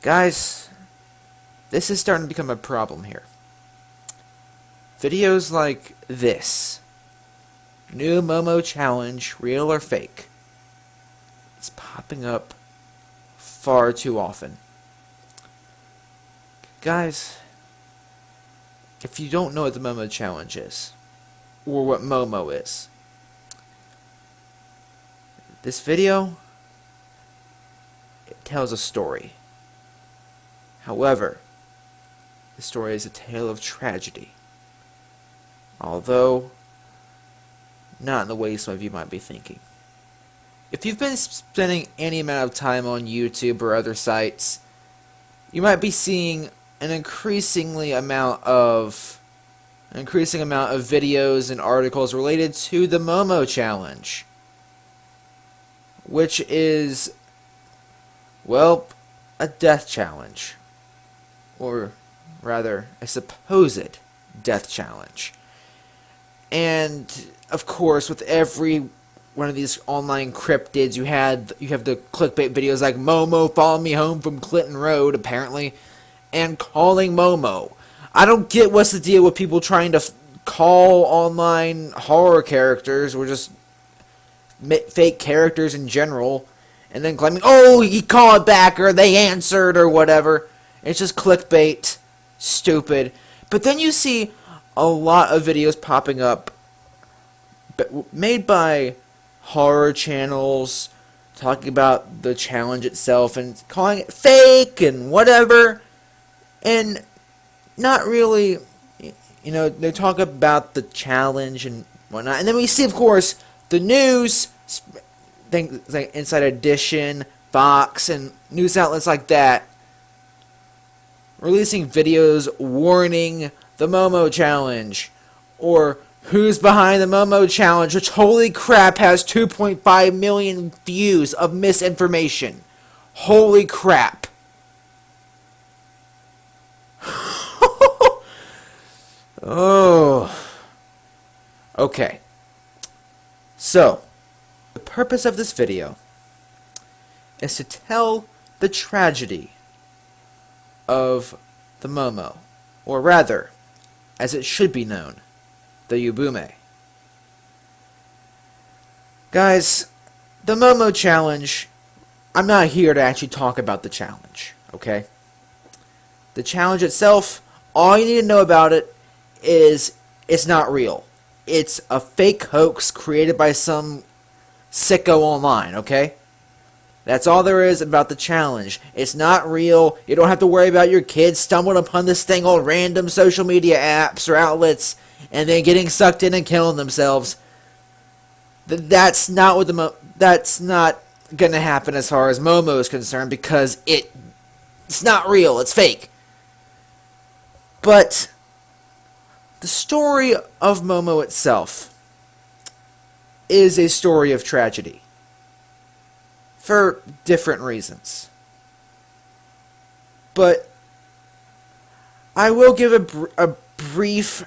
Guys, this is starting to become a problem here. Videos like this, new Momo challenge, real or fake, it's popping up far too often. Guys, if you don't know what the Momo challenge is, or what Momo is, this video, it tells a story. However, the story is a tale of tragedy. Although, not in the way some of you might be thinking. If you've been spending any amount of time on YouTube or other sites, you might be seeing an increasing amount of videos and articles related to the Momo challenge, which is, well, a death challenge, or rather a supposed death challenge. And of course, with every one of these online cryptids, you have the clickbait videos like Momo followed me home from Clinton Road, apparently, and calling Momo. I don't get what's the deal with people trying to call online horror characters or just fake characters in general, and then claiming, oh, he called back, or they answered, or whatever. It's just clickbait. Stupid. But then you see a lot of videos popping up made by horror channels talking about the challenge itself and calling it fake and whatever, and not really, you know, they talk about the challenge and whatnot. And then we see, of course, the news, things like Inside Edition, Fox, and news outlets like that releasing videos warning the Momo challenge, or who's behind the Momo challenge, which, holy crap, has 2.5 million views of misinformation. Holy crap. Oh. Okay. So, the purpose of this video is to tell the tragedy of the Momo, or rather, as it should be known, the Ubume. Guys, the Momo challenge, I'm not here to actually talk about the challenge, okay? The challenge itself, all you need to know about it is it's not real. It's a fake hoax created by some sicko online, okay? That's all there is about the challenge. It's not real. You don't have to worry about your kids stumbling upon this thing on random social media apps or outlets and then getting sucked in and killing themselves. That's not what that's not gonna happen as far as Momo is concerned, because it's not real. It's fake. But the story of Momo itself is a story of tragedy, for different reasons. But I will give a brief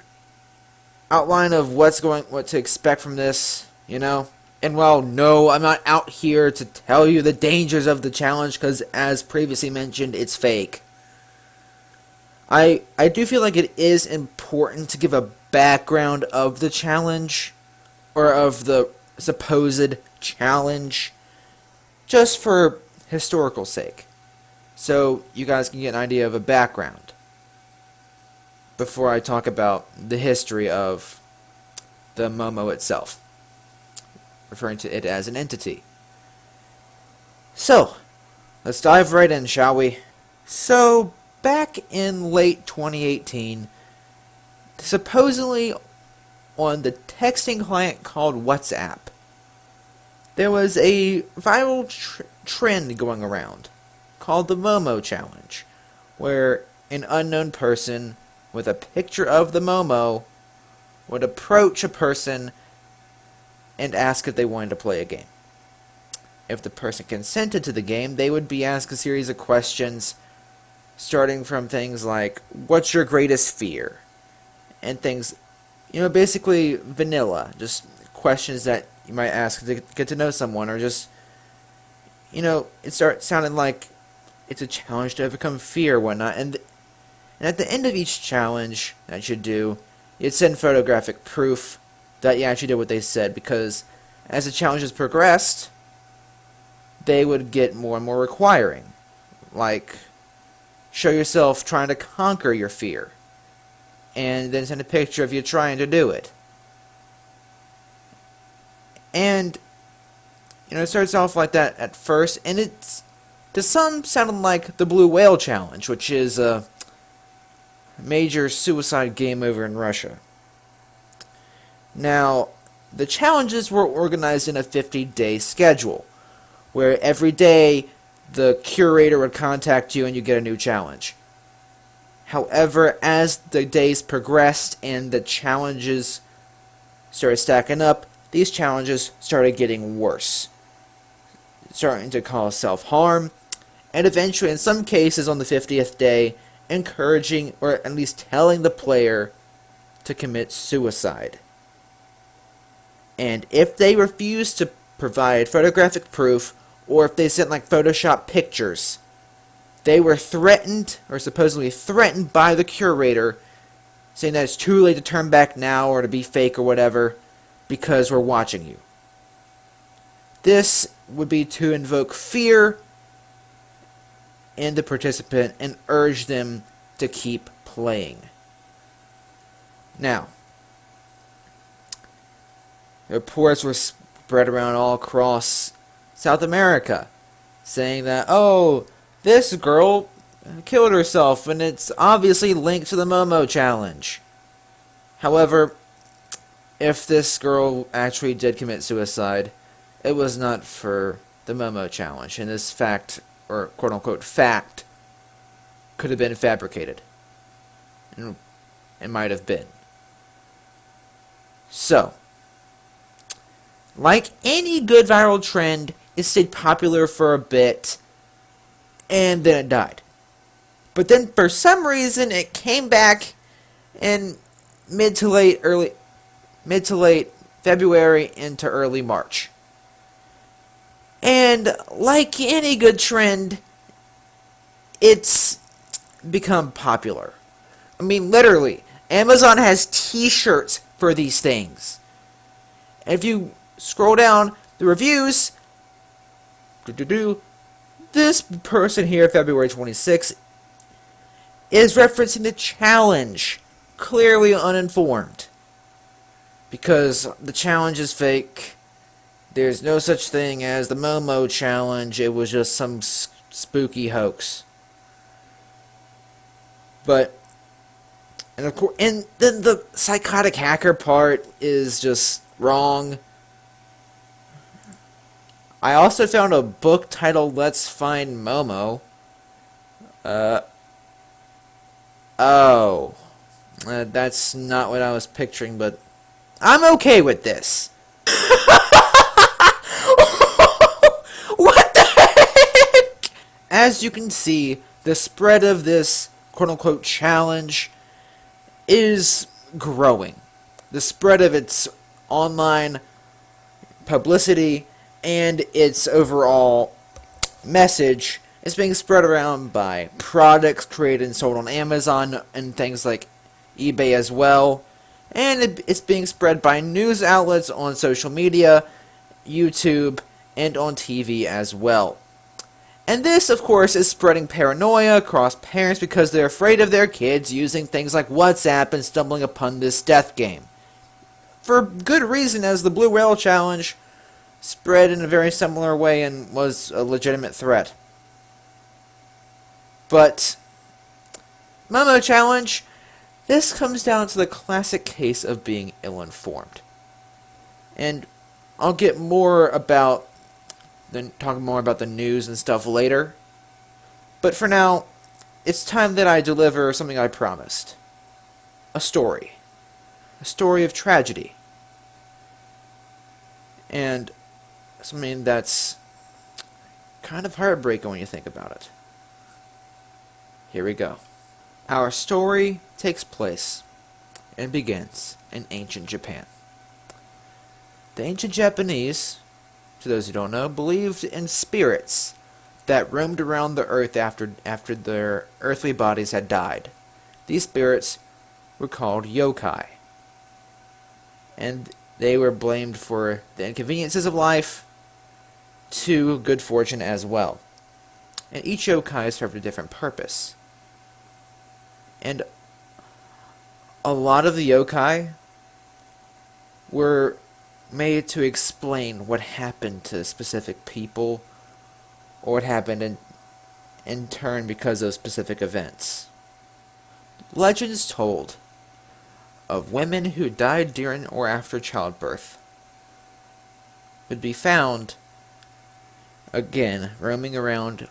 outline of what to expect from this, you know. And while no, I'm not out here to tell you the dangers of the challenge, because as previously mentioned, it's fake. I do feel like it is important to give a background of the challenge, or of the supposed challenge, just for historical sake, so you guys can get an idea of a background before I talk about the history of the Momo itself, referring to it as an entity. So, let's dive right in, shall we? So, back in late 2018, supposedly on the texting client called WhatsApp, there was a viral trend going around called the Momo challenge, where an unknown person with a picture of the Momo would approach a person and ask if they wanted to play a game. If the person consented to the game, they would be asked a series of questions, starting from things like, what's your greatest fear? And things, you know, basically vanilla, just questions that you might ask to get to know someone, or just, you know, it starts sounding like it's a challenge to overcome fear or whatnot. And at the end of each challenge that you do, you'd send photographic proof that you actually did what they said, because as the challenges progressed, they would get more and more requiring. Like, show yourself trying to conquer your fear, and then send a picture of you trying to do it. And, it starts off like that at first, and it's, to some, sounded like the Blue Whale Challenge, which is a major suicide game over in Russia. Now, the challenges were organized in a 50-day schedule, where every day the curator would contact you and you get a new challenge. However, as the days progressed and the challenges started stacking up, these challenges started getting worse, starting to cause self-harm, and eventually, in some cases on the 50th day, encouraging or at least telling the player to commit suicide. And if they refused to provide photographic proof, or if they sent like Photoshop pictures, they were threatened, or supposedly threatened by the curator, saying that it's too late to turn back now or to be fake or whatever, because we're watching you. This would be to invoke fear in the participant and urge them to keep playing. Now, reports were spread around all across South America, saying that, oh, this girl killed herself, and it's obviously linked to the Momo challenge. However, if this girl actually did commit suicide, it was not for the Momo challenge, and this fact, or quote-unquote fact, could have been fabricated. And it might have been. So, like any good viral trend, it stayed popular for a bit, and then it died. But then, for some reason, it came back in mid to late February into early March. And like any good trend, it's become popular. I mean, literally, Amazon has t-shirts for these things. And if you scroll down the reviews, this person here, February 26th, is referencing the challenge, clearly uninformed. Because the challenge is fake. There's no such thing as the Momo challenge. It was just some spooky hoax. But, and of course, and then the psychotic hacker part is just wrong. I also found a book titled Let's Find Momo. That's not what I was picturing, but I'm okay with this. What the heck? As you can see, the spread of this quote-unquote challenge is growing. The spread of its online publicity and its overall message is being spread around by products created and sold on Amazon and things like eBay as well. And it's being spread by news outlets on social media, YouTube, and on TV as well. And this, of course, is spreading paranoia across parents because they're afraid of their kids using things like WhatsApp and stumbling upon this death game. For good reason, as the Blue Whale Challenge spread in a very similar way and was a legitimate threat. But Momo Challenge, this comes down to the classic case of being ill-informed. And I'll get more about talk more about the news and stuff later. But for now, it's time that I deliver something I promised. A story. A story of tragedy. And something that's kind of heartbreaking when you think about it. Here we go. Our story takes place and begins in ancient Japan. The ancient Japanese, to those who don't know, believed in spirits that roamed around the earth after their earthly bodies had died. These spirits were called yokai, and they were blamed for the inconveniences of life to good fortune as well. And each yokai served a different purpose. And a lot of the yokai were made to explain what happened to specific people, or what happened in turn because of specific events. Legends told of women who died during or after childbirth would be found, again, roaming around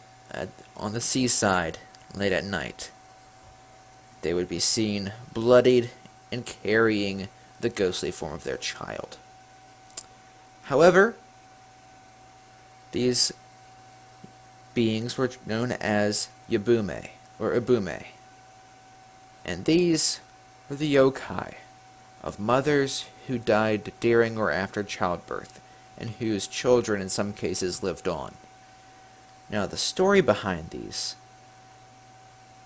on the seaside late at night. They would be seen bloodied and carrying the ghostly form of their child. However, these beings were known as Ubume, or Ubume, and these were the yokai of mothers who died during or after childbirth, and whose children in some cases lived on. Now, the story behind these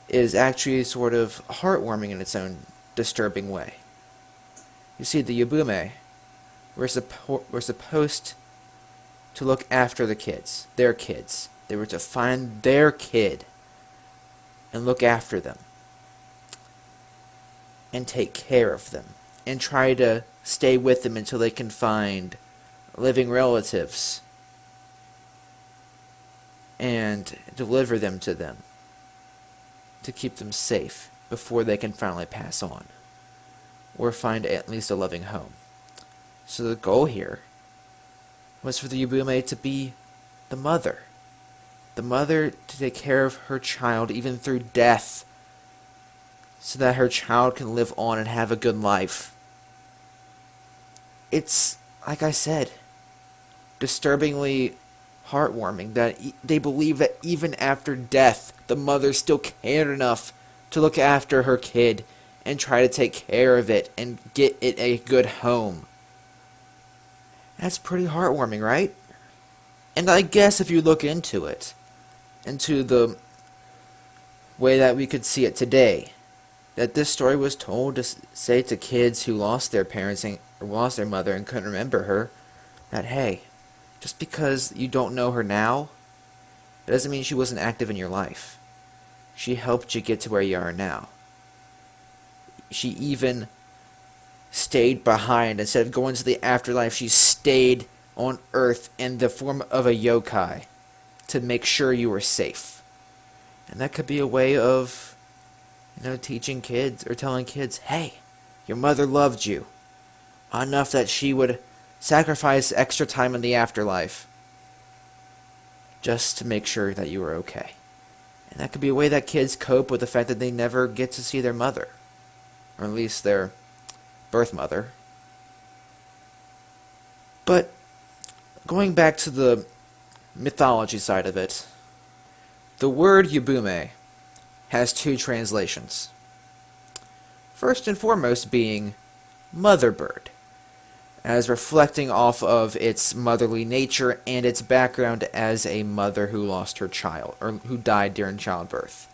is actually sort of heartwarming in its own disturbing way. You see, the Ubume were supposed to look after the kids, their kids. They were to find their kid and look after them and take care of them and try to stay with them until they can find living relatives and deliver them to them to keep them safe before they can finally pass on or find at least a loving home. So the goal here was for the Ubume to be the mother to take care of her child even through death, so that her child can live on and have a good life. It's, like I said, disturbingly heartwarming that they believe that even after death, the mother still cared enough to look after her kid and try to take care of it and get it a good home. That's pretty heartwarming, right? And I guess if you look into it, into the way that we could see it today, that this story was told to say to kids who lost their parents or lost their mother and couldn't remember her, that hey, just because you don't know her now, it doesn't mean she wasn't active in your life. She helped you get to where you are now. She even stayed behind. Instead of going to the afterlife, she stayed on Earth in the form of a yokai to make sure you were safe. And that could be a way of, teaching kids or telling kids, hey, your mother loved you enough that she would sacrifice extra time in the afterlife just to make sure that you were okay. And that could be a way that kids cope with the fact that they never get to see their mother, or at least their birth mother. But going back to the mythology side of it, the word Ubume has two translations. First and foremost being mother bird, as reflecting off of its motherly nature and its background as a mother who lost her child, or who died during childbirth.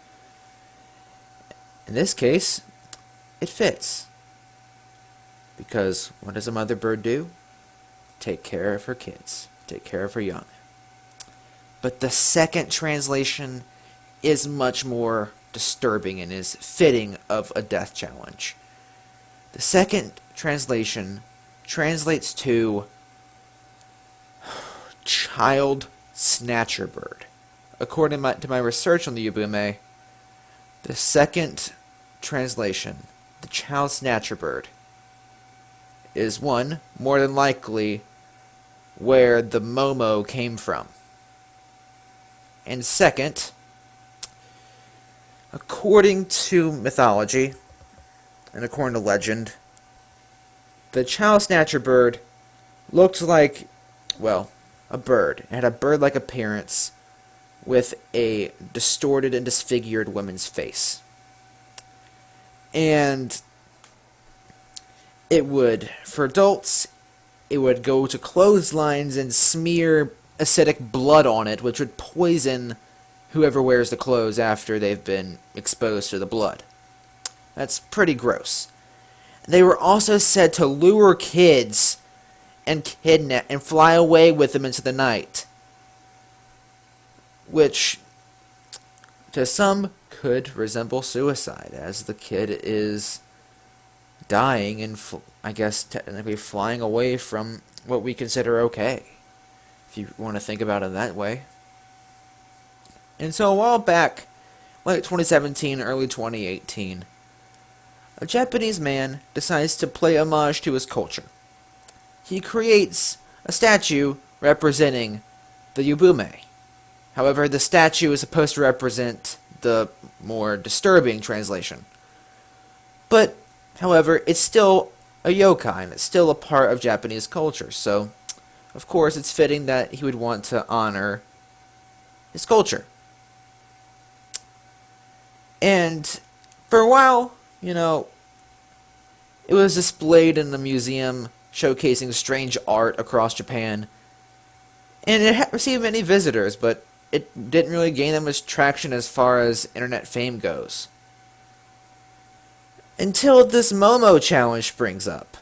In this case, it fits. Because what does a mother bird do? Take care of her kids, take care of her young. But the second translation is much more disturbing and is fitting of a death challenge. The second translation translates to child snatcher bird. According to my research on the Ubume, the second translation, the child snatcher bird, is one, more than likely, where the Momo came from. And second, according to mythology, and according to legend, the child snatcher bird looked like, well, a bird. It had a bird-like appearance with a distorted and disfigured woman's face. And it would, for adults, it would go to clotheslines and smear acidic blood on it, which would poison whoever wears the clothes after they've been exposed to the blood. That's pretty gross. They were also said to lure kids and kidnap and fly away with them into the night, which to some could resemble suicide, as the kid is dying and I guess technically flying away from what we consider okay, if you want to think about it that way. And so a while back, late 2017, early 2018, a Japanese man decides to pay homage to his culture. He creates a statue representing the Ubume. However, the statue is supposed to represent the more disturbing translation. But, however, it's still a yokai, and it's still a part of Japanese culture, so, of course, it's fitting that he would want to honor his culture. And, for a while, it was displayed in the museum, showcasing strange art across Japan, and it received many visitors, but it didn't really gain that much traction as far as internet fame goes. Until this Momo challenge springs up.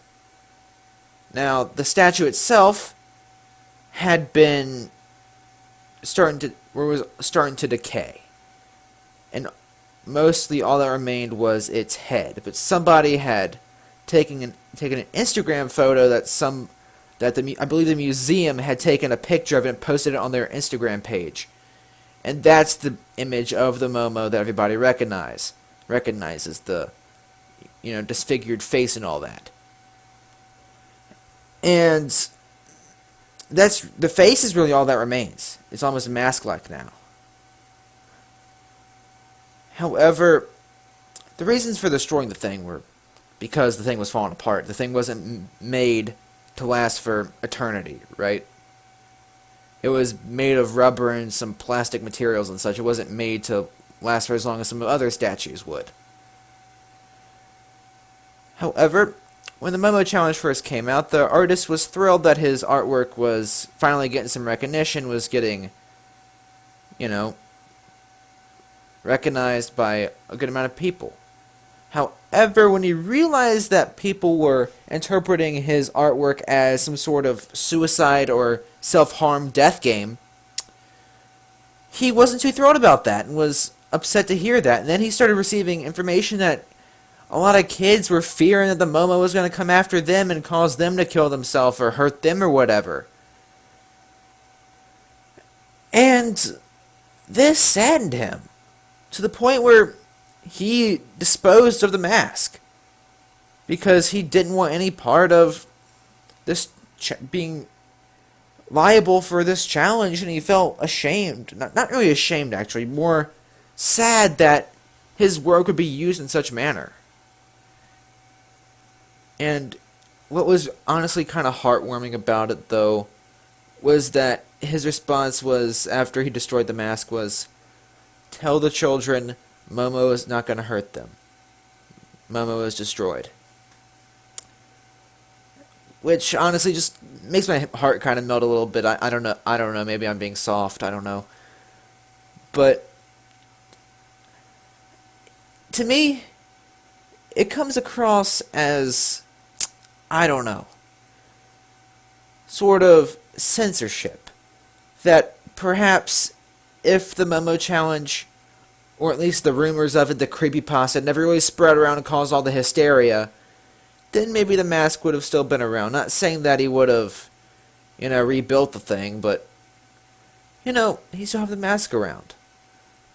Now, the statue itself had been starting to decay, and mostly all that remained was its head. But somebody had taken an Instagram photo I believe the museum had taken a picture of it and posted it on their Instagram page. And that's the image of the Momo that everybody recognizes the disfigured face and all that. And the face is really all that remains. It's almost mask-like now. However, the reasons for destroying the thing were because the thing was falling apart. The thing wasn't made to last for eternity, right? It was made of rubber and some plastic materials and such. It wasn't made to last for as long as some other statues would. However, when the Momo Challenge first came out, the artist was thrilled that his artwork was finally getting some recognition, was getting, recognized by a good amount of people. However, when he realized that people were interpreting his artwork as some sort of suicide or self-harm death game, he wasn't too thrilled about that and was upset to hear that. And then he started receiving information that a lot of kids were fearing that the Momo was going to come after them and cause them to kill themselves or hurt them or whatever. And this saddened him to the point where he disposed of the mask because he didn't want any part of this being liable for this challenge, and he felt ashamed. Not really ashamed, actually, more sad that his work would be used in such manner. And what was honestly kind of heartwarming about it, though, was that his response was, after he destroyed the mask, was, "Tell the children Momo is not going to hurt them. Momo is destroyed." Which honestly just makes my heart kind of melt a little bit. I don't know. Maybe I'm being soft. I don't know. But to me, it comes across as, I don't know, sort of censorship. That perhaps if the Momo Challenge, or at least the rumors of it, the creepypasta, never really spread around and caused all the hysteria, then maybe the mask would have still been around. Not saying that he would have, rebuilt the thing, but, he still have the mask around.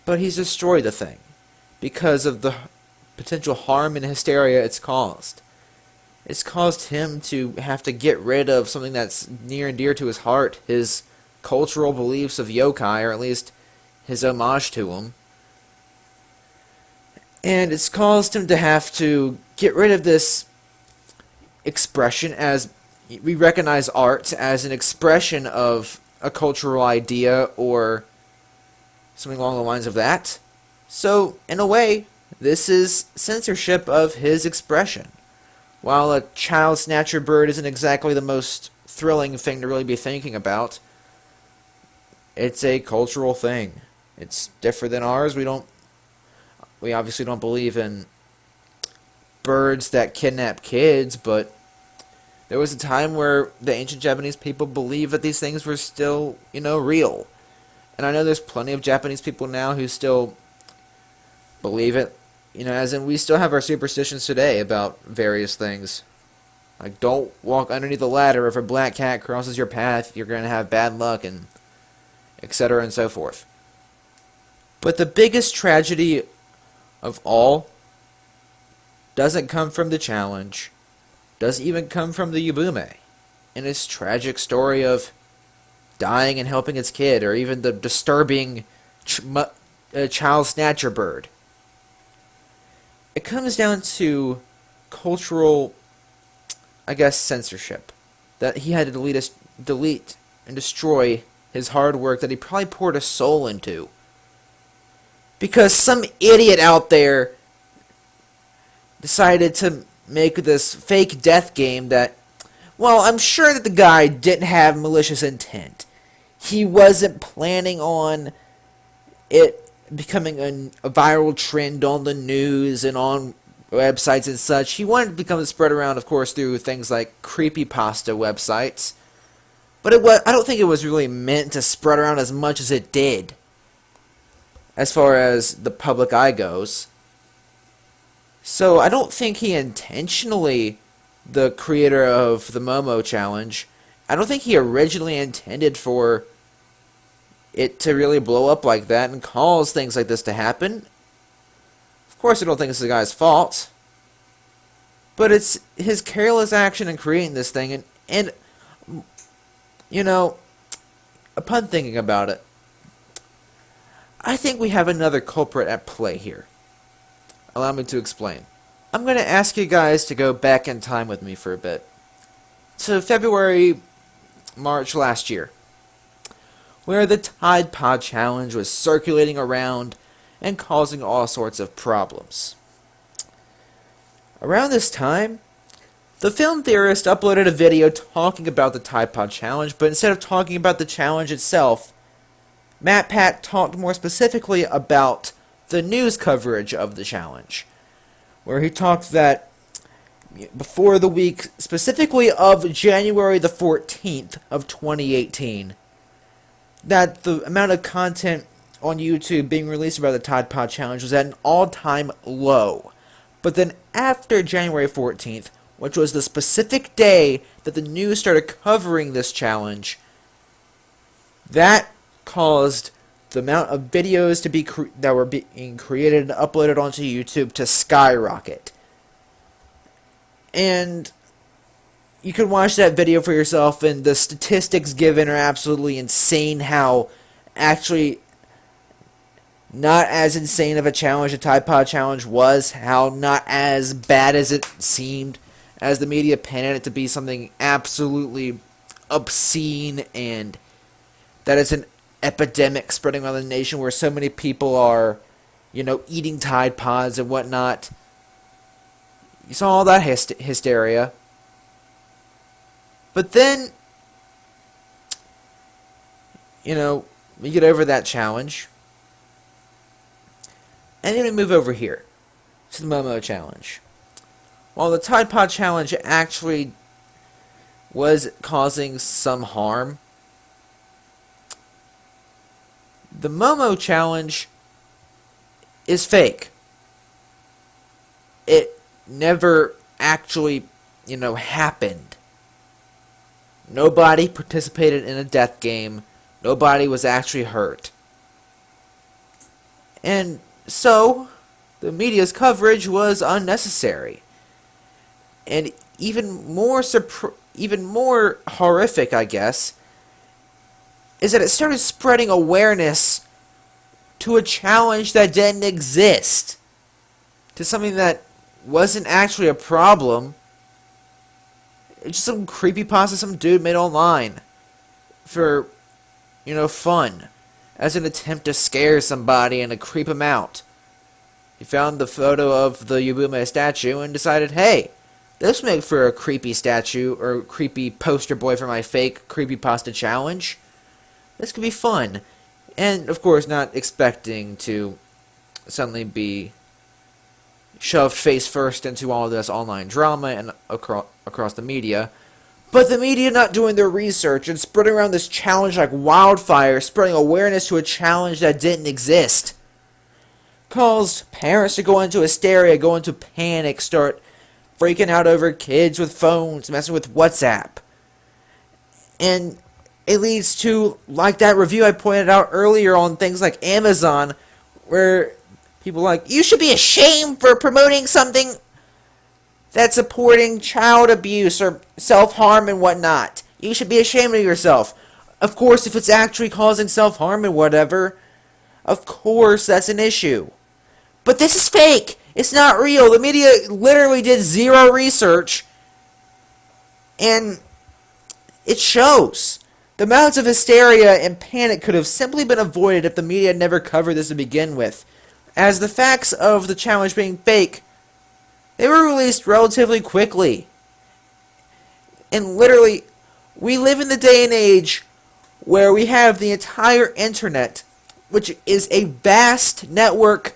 But he's destroyed the thing because of the potential harm and hysteria it's caused. It's caused him to have to get rid of something that's near and dear to his heart, his cultural beliefs of yokai, or at least his homage to them. And it's caused him to have to get rid of this expression, as we recognize art as an expression of a cultural idea or something along the lines of that. So, in a way, this is censorship of his expression. While a child snatcher bird isn't exactly the most thrilling thing to really be thinking about, it's a cultural thing. It's different than ours. We obviously don't believe in birds that kidnap kids, but there was a time where the ancient Japanese people believed that these things were still, real. And I know there's plenty of Japanese people now who still believe it. As in we still have our superstitions today about various things. Like, don't walk underneath the ladder. If a black cat crosses your path, you're going to have bad luck, and etc. and so forth. But the biggest tragedy of all doesn't come from the challenge, doesn't even come from the Ubume, and its tragic story of dying and helping its kid, or even the disturbing child snatcher bird. It comes down to cultural, censorship. That he had to delete and destroy his hard work that he probably poured his soul into. Because some idiot out there decided to make this fake death game that, well, I'm sure that the guy didn't have malicious intent. He wasn't planning on it becoming a viral trend on the news and on websites and such. He wanted to become spread around, of course, through things like creepypasta websites. But I don't think it was really meant to spread around as much as it did, as far as the public eye goes. So I don't think he intentionally, the creator of the Momo challenge, I don't think he originally intended for it to really blow up like that and cause things like this to happen. Of course, I don't think it's the guy's fault. But it's his careless action in creating this thing, and upon thinking about it, I think we have another culprit at play here. Allow me to explain. I'm going to ask you guys to go back in time with me for a bit. To February, March last year, where the Tide Pod Challenge was circulating around and causing all sorts of problems. Around this time, the film theorist uploaded a video talking about the Tide Pod Challenge, but instead of talking about the challenge itself, MatPat talked more specifically about the news coverage of the challenge, where he talked that before the week, specifically of January the 14th of 2018, that the amount of content on YouTube being released about the Tide Pod Challenge was at an all-time low. But then after January 14th, which was the specific day that the news started covering this challenge, that caused the amount of videos to be that were being created and uploaded onto YouTube to skyrocket. And you can watch that video for yourself, and the statistics given are absolutely insane. How actually not as insane of a challenge the Tide Pod Challenge was, how not as bad as it seemed, as the media painted it to be something absolutely obscene, and that it's an epidemic spreading around the nation where so many people are, eating Tide Pods and whatnot. You saw all that hysteria. But then, we get over that challenge. And then we move over here to the Momo challenge. While the Tide Pod challenge actually was causing some harm, the Momo challenge is fake. It never actually, happened. Nobody participated in a death game. Nobody was actually hurt. And so, the media's coverage was unnecessary. And even more horrific, I guess, is that it started spreading awareness to a challenge that didn't exist. To something that wasn't actually a problem. It's just some creepypasta some dude made online for, fun, as an attempt to scare somebody and to creep him out. He found the photo of the Ubume statue and decided, hey, this would make for a creepy statue or creepy poster boy for my fake creepypasta challenge. This could be fun. And, of course, not expecting to suddenly be shoved face first into all of this online drama and across the media. But the media not doing their research and spreading around this challenge like wildfire, spreading awareness to a challenge that didn't exist, caused parents to go into hysteria, go into panic, start freaking out over kids with phones, messing with WhatsApp. And it leads to, like that review I pointed out earlier on things like Amazon, where people are like, you should be ashamed for promoting something that's supporting child abuse or self-harm and whatnot. You should be ashamed of yourself. Of course, if it's actually causing self-harm and whatever, of course that's an issue. But this is fake. It's not real. The media literally did zero research, and it shows. The amounts of hysteria and panic could have simply been avoided if the media had never covered this to begin with, as the facts of the challenge being fake, they were released relatively quickly. And literally, we live in the day and age where we have the entire internet, which is a vast network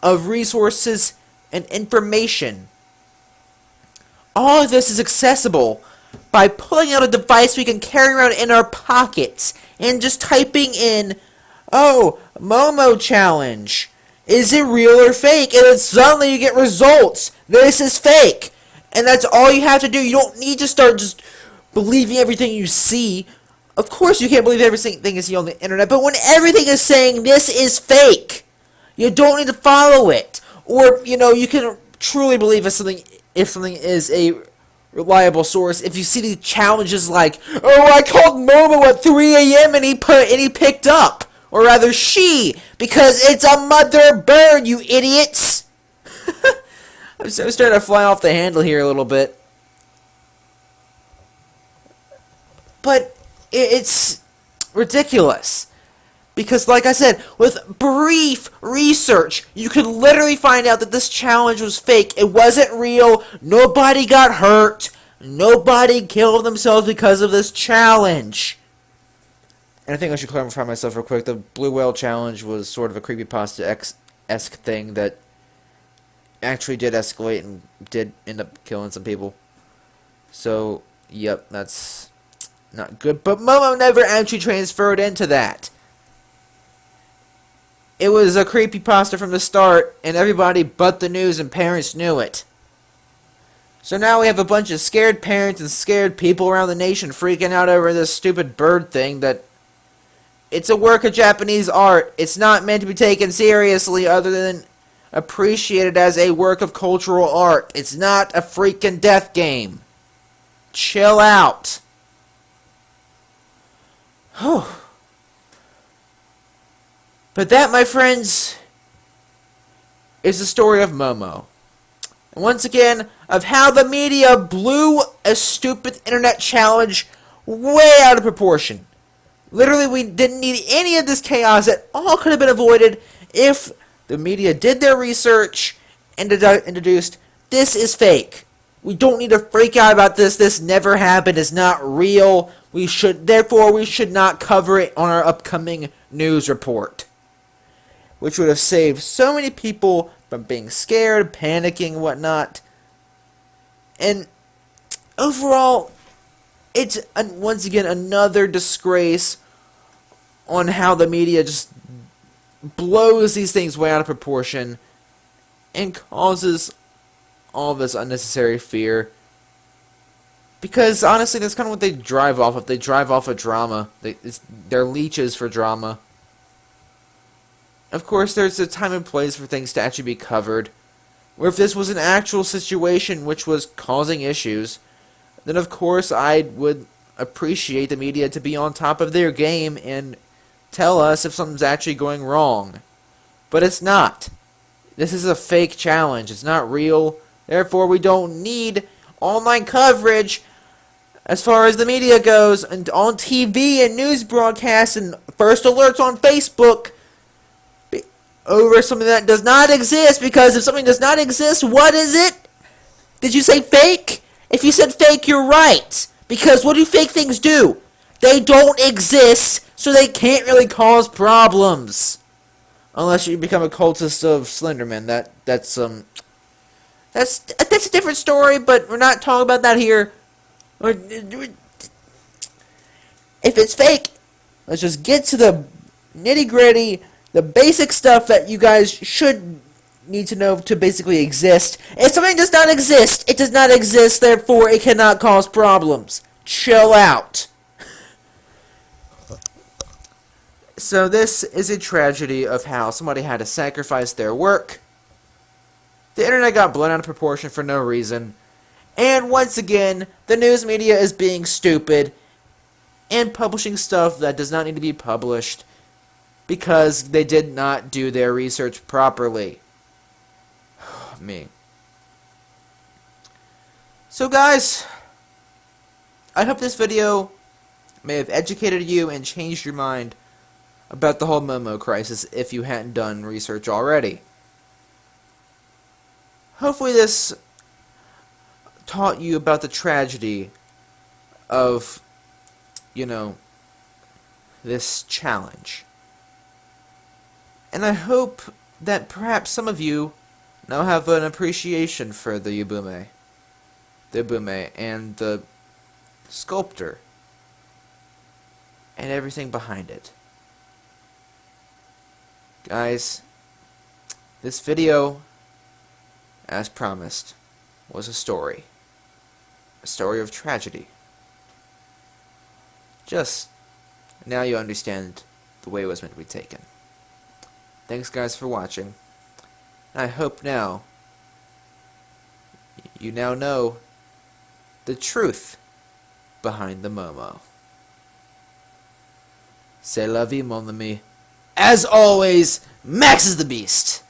of resources and information. All of this is accessible by pulling out a device we can carry around in our pockets and just typing in, oh, Momo challenge. Is it real or fake? And then suddenly you get results. This is fake. And that's all you have to do. You don't need to start just believing everything you see. Of course you can't believe everything you see on the internet, but when everything is saying this is fake, you don't need to follow it. Or, you can truly believe if something is a reliable source if you see the challenges like, oh, I called Momo at 3 a.m. and he picked up. Or rather, she, because it's a mother bird, you idiots! I'm starting to fly off the handle here a little bit. But it's ridiculous. Because, like I said, with brief research, you could literally find out that this challenge was fake. It wasn't real. Nobody got hurt. Nobody killed themselves because of this challenge. And I think I should clarify myself real quick. The Blue Whale Challenge was sort of a creepypasta-esque thing that actually did escalate and did end up killing some people. So, yep, that's not good. But Momo never actually transferred into that. It was a creepypasta from the start, and everybody but the news and parents knew it. So now we have a bunch of scared parents and scared people around the nation freaking out over this stupid bird thing that it's a work of Japanese art. It's not meant to be taken seriously other than appreciated as a work of cultural art. It's not a freaking death game. Chill out. Whew. But that, my friends, is the story of Momo. And once again, of how the media blew a stupid internet challenge way out of proportion. Literally, we didn't need any of this chaos. It all could have been avoided if the media did their research and introduced, this is fake. We don't need to freak out about this. This never happened. It's not real. Therefore, we should not cover it on our upcoming news report. Which would have saved so many people from being scared, panicking, whatnot. And overall, it's once again another disgrace on how the media just blows these things way out of proportion and causes all this unnecessary fear. Because honestly, that's kind of what they drive off of. They drive off of drama. They're leeches for drama. Of course, there's a time and place for things to actually be covered. Where if this was an actual situation which was causing issues, then of course I would appreciate the media to be on top of their game and tell us if something's actually going wrong. But it's not. This is a fake challenge. It's not real. Therefore, we don't need online coverage as far as the media goes, and on TV and news broadcasts and first alerts on Facebook over something that does not exist, because if something does not exist, what is it? Did you say fake? If you said fake, you're right. Because what do fake things do? They don't exist, so they can't really cause problems. Unless you become a cultist of Slenderman. That's a different story, but we're not talking about that here. If it's fake, let's just get to the nitty-gritty, the basic stuff that you guys should need to know to basically exist. If something does not exist, it does not exist, therefore it cannot cause problems. Chill out. So this is a tragedy of how somebody had to sacrifice their work. The internet got blown out of proportion for no reason. And once again, the news media is being stupid and publishing stuff that does not need to be published because they did not do their research properly. Me. So guys, I hope this video may have educated you and changed your mind about the whole Momo crisis if you hadn't done research already. Hopefully this taught you about the tragedy of, this challenge. And I hope that perhaps some of you now have an appreciation for the Ubume and the sculptor and everything behind it. Guys, this video, as promised, was a story of tragedy. Just now you understand the way it was meant to be taken. Thanks guys for watching. I hope now you now know the truth behind the Momo. C'est la vie, mon ami. As always, Maxusthebeast.